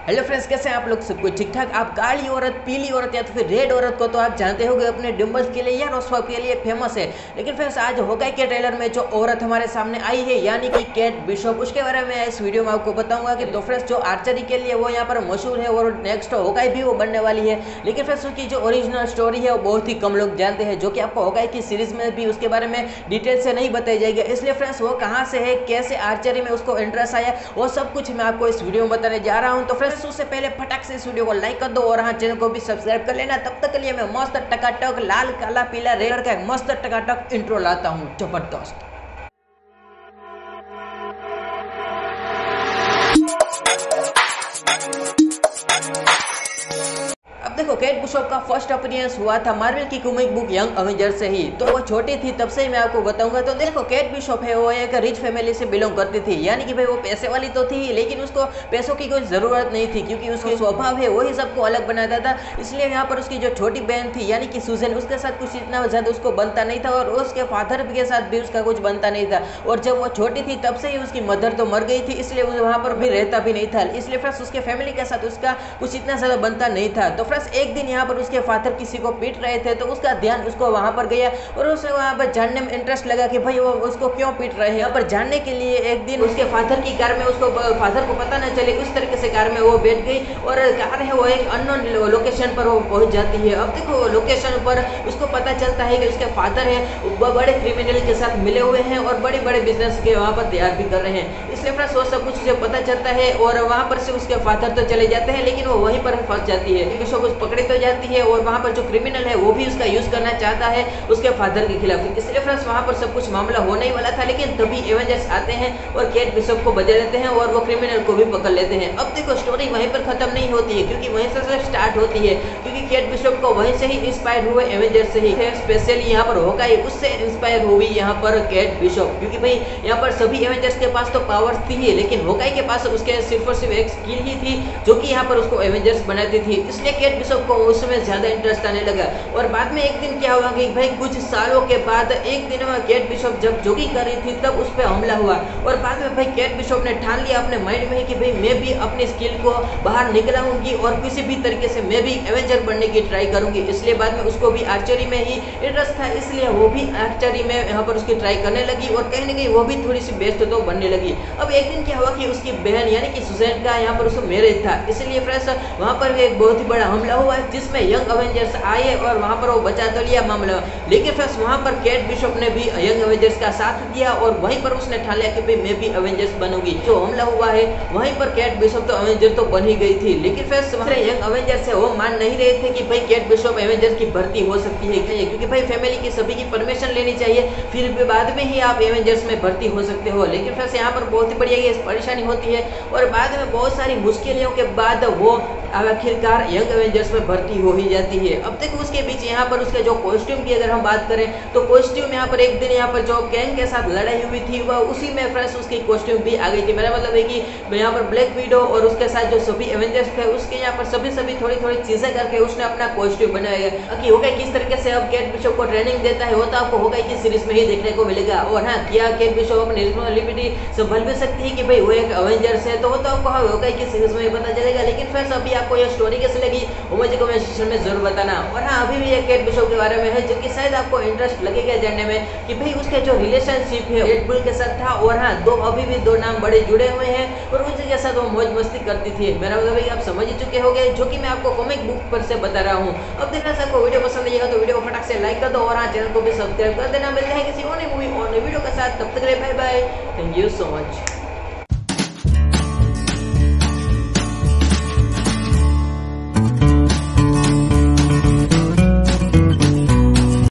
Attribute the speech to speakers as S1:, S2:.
S1: Hello friends, कैसे हैं आप लोग? सब कुछ ठीक ठाक। आप काली औरत, पीली औरत या तो फिर रेड औरत को तो आप जानते होंगे अपने डिम्बल्स के लिए या रोस्वप के लिए फेमस है। लेकिन फ्रेंड्स, आज होकाई के ट्रेलर में जो औरत हमारे सामने आई है यानी कि केट बिशप, उसके बारे में इस वीडियो में आपको बताऊंगा कि तो फ्रेंड्स जो आर्चरी के लिए वो यहाँ पर मशहूर है और नेक्स्ट होकाई भी वो बनने वाली है। लेकिन फ्रेंड्स उसकी जो ओरिजिनल स्टोरी है वो बहुत ही कम लोग जानते हैं, जो कि आपको होकाई की सीरीज में भी उसके बारे में डिटेल से नहीं बताई जाएगी। इसलिए फ्रेंड्स वो कहाँ से है, कैसे आर्चरी में उसको इंटरेस्ट आया, वो सब कुछ मैं आपको इस वीडियो में बताने जा रहा हूँ। तो फ्रेंड्स उससे पहले फटाक से इस वीडियो को लाइक कर दो और हाँ, चैनल को भी सब्सक्राइब कर लेना। तब तक के लिए मैं मस्त टकाटक लाल काला पीला रेड का मस्त टकाटक इंट्रो लाता हूँ, जबरदस्त। अब देखो, केट बिशप का फर्स्ट अपीयरेंस हुआ था मार्वल की कॉमिक बुक यंग अवेंजर से ही। तो वो छोटी थी तब से ही मैं आपको बताऊंगा। तो देखो, केट बिशप है वो एक रिच फैमिली से बिलोंग करती थी, यानी कि भाई वो पैसे वाली तो थी, लेकिन उसको पैसों की कोई ज़रूरत नहीं थी क्योंकि उसका स्वभाव है वही सबको अलग बनाता था। इसलिए यहाँ पर उसकी जो छोटी बहन थी यानी कि सुजन, उसके साथ कुछ इतना ज़्यादा उसको बनता नहीं था और उसके फादर के साथ भी उसका कुछ बनता नहीं था। और जब वो छोटी थी तब से ही उसकी मदर तो मर गई थी, इसलिए वो वहाँ पर भी रहता भी नहीं था। इसलिए फ्रेंड्स उसके फैमिली के साथ उसका कुछ इतना ज़्यादा बनता नहीं था। तो फ्रेंड्स एक दिन यहाँ पर उसके फादर किसी को पीट रहे थे, तो उसका ध्यान उसको वहाँ पर गया और उसे वहाँ पर जानने में इंटरेस्ट लगा कि भाई वो उसको क्यों पीट रहे हैं। यहाँ पर जानने के लिए एक दिन उसके फादर की कार में, उसको फादर को पता न चले उस तरीके से कार में वो बैठ गई और कार है वो एक अननोन लोकेशन पर वो पहुंच जाती है। अब देखो, लोकेशन पर उसको पता चलता है कि उसके फादर है वो बड़े क्रिमिनल के साथ मिले हुए हैं और बड़े बड़े बिजनेस के वहाँ पर तैयार भी कर रहे हैं। इसलिए फ्रेंड्स वो सब कुछ उसे पता चलता है और वहाँ पर से उसके फादर तो चले जाते हैं, लेकिन वो वहीं पर फंस जाती है। उसको कुछ पकड़ी तो जाती है और वहाँ पर जो क्रिमिनल है वो भी उसका यूज करना चाहता है उसके फादर के खिलाफ। इसलिए फ्रेंड्स वहाँ पर सब कुछ मामला होने ही वाला था, लेकिन तभी एवेंजर्स आते हैं और केट बिशप को बजा देते हैं और वो क्रिमिनल को भी पकड़ लेते हैं। अब देखो, स्टोरी वहीं पर खत्म नहीं होती है क्योंकि वहीं से स्टार्ट होती है, क्योंकि केट बिशप को वहीं से ही इंस्पायर हुए एवेंजर्स से ही। स्पेशली यहाँ पर होकाई उससे इंस्पायर हुई यहाँ पर केट बिशप, क्योंकि भाई यहाँ पर सभी एवेंजर्स के पास तो पावर्स थी ही, लेकिन होकाई के पास उसके सिर्फ और सिर्फ एक स्किल ही थी जो कि यहाँ पर उसको एवेंजर्स बनाती थी। इसलिए केट बिशप को उसमें ज्यादा इंटरेस्ट आने लगा। और बाद में एक दिन क्या हुआ कि भाई कुछ सालों के बाद एक दिन में केट बिशप जब जॉगिंग कर रही थी तब उस पर हमला हुआ और बाद में भाई केट बिशप ने ठान लिया अपने माइंड में कि भाई मैं भी अपनी स्किल को बाहर निकलाऊंगी और किसी भी तरीके से मैं भी एवेंजर बनने की ट्राई करूंगी। इसलिए बाद में उसको भी आर्चरी में ही इंटरेस्ट था, इसलिए वो भी आर्चरी में यहाँ पर उसकी ट्राई करने लगी और कहीं ना कहीं वो भी थोड़ी सी बेस्ट तो बनने लगी। अब एक दिन क्या हुआ कि उसकी बहन यानी कि सुजैन का यहाँ पर उसको मैरिज था, इसलिए फ्रेंड्स वहाँ पर एक बहुत ही बड़ा हमला हुआ जिसमें यंग अवेंजर्स आए और वहाँ पर वो बचा तो लिया मामला। लेकिन फ्रेंड्स वहाँ पर केट बिशप ने भी यंग अवेंजर्स का साथ दिया और वहीं पर उसने ठान लिया कि भाई मैं भी अवेंजर्स बनूंगी। जो हमला हुआ है वहीं पर केट बिशप तो अवेंजर तो बन ही गई थी, लेकिन फ्रेंड्स यंग अवेंजर्स है वो मान नहीं रहे थे कि भाई केट बिशप एवेंजर्स की भर्ती हो सकती है, क्योंकि भाई फैमिली की सभी की परमिशन लेनी चाहिए, फिर भी बाद में ही आप एवेंजर्स में भर्ती हो सकते हो। लेकिन फ्रेंड्स यहाँ पर बहुत ही बढ़िया परेशानी होती है और बाद में बहुत सारी मुश्किलों के बाद वो आखिरकार यंग एवेंजर्स में भर्ती हो ही जाती है। अब तक उसके बीच यहाँ पर उसके जो कॉस्ट्यूम की अगर हम बात करें तो कॉस्ट्यूम यहाँ पर एक दिन यहाँ पर जो कैंग के साथ लड़ाई हुई थी वह उसी में फ्रेंड्स उसकी कॉस्ट्यूम भी आ गई थी। मेरा मतलब है कि यहाँ पर ब्लैक विडो और उसके साथ जो सभी एवेंजर्स थे उसके यहाँ पर सभी थोड़ी थोड़ी चीजें करके उसने अपना कॉस्ट्यूम बनाया। बाकी होगा किस तरीके से अब केट बिशप को ट्रेनिंग देता है वो तो आपको होगा कि सीरीज में ही देखने को मिलेगा। और हाँ, क्या केट बिशप अपनी रिस्पॉन्सिबिलिटी संभाल भी सकती है कि भाई वो एक अवेंजर्स है, तो वो तो आपको होगा कि सीरीज में ही पता चलेगा। लेकिन फ्रेंड्स अभी आपको ये स्टोरी कैसे लगी वो मुझे कमेंट सेक्शन में जरूर बताना। और हाँ, अभी भी एक केट बिशप के बारे में है जो कि शायद आपको इंटरेस्ट लगेगा जानने में कि भाई उसके जो रिलेशनशिप है डेडपूल के साथ था और हाँ, अभी भी दो नाम बड़े जुड़े हुए हैं और उनके साथ वो मौज मस्ती करती थी। मेरा मतलब आप समझ ही चुके होंगे, जो कि मैं आपको कॉमिक बुक पर से बता रहा हूँ। अब देखना सबको वीडियो पसंद आएगा तो वीडियो को फटाक से लाइक कर दो और हाँ, चैनल को भी सब्सक्राइब कर देना। मिलते हैं किसी और नई मूवी और नई वीडियो के साथ, तब तक के लिए bye bye, thank you so much.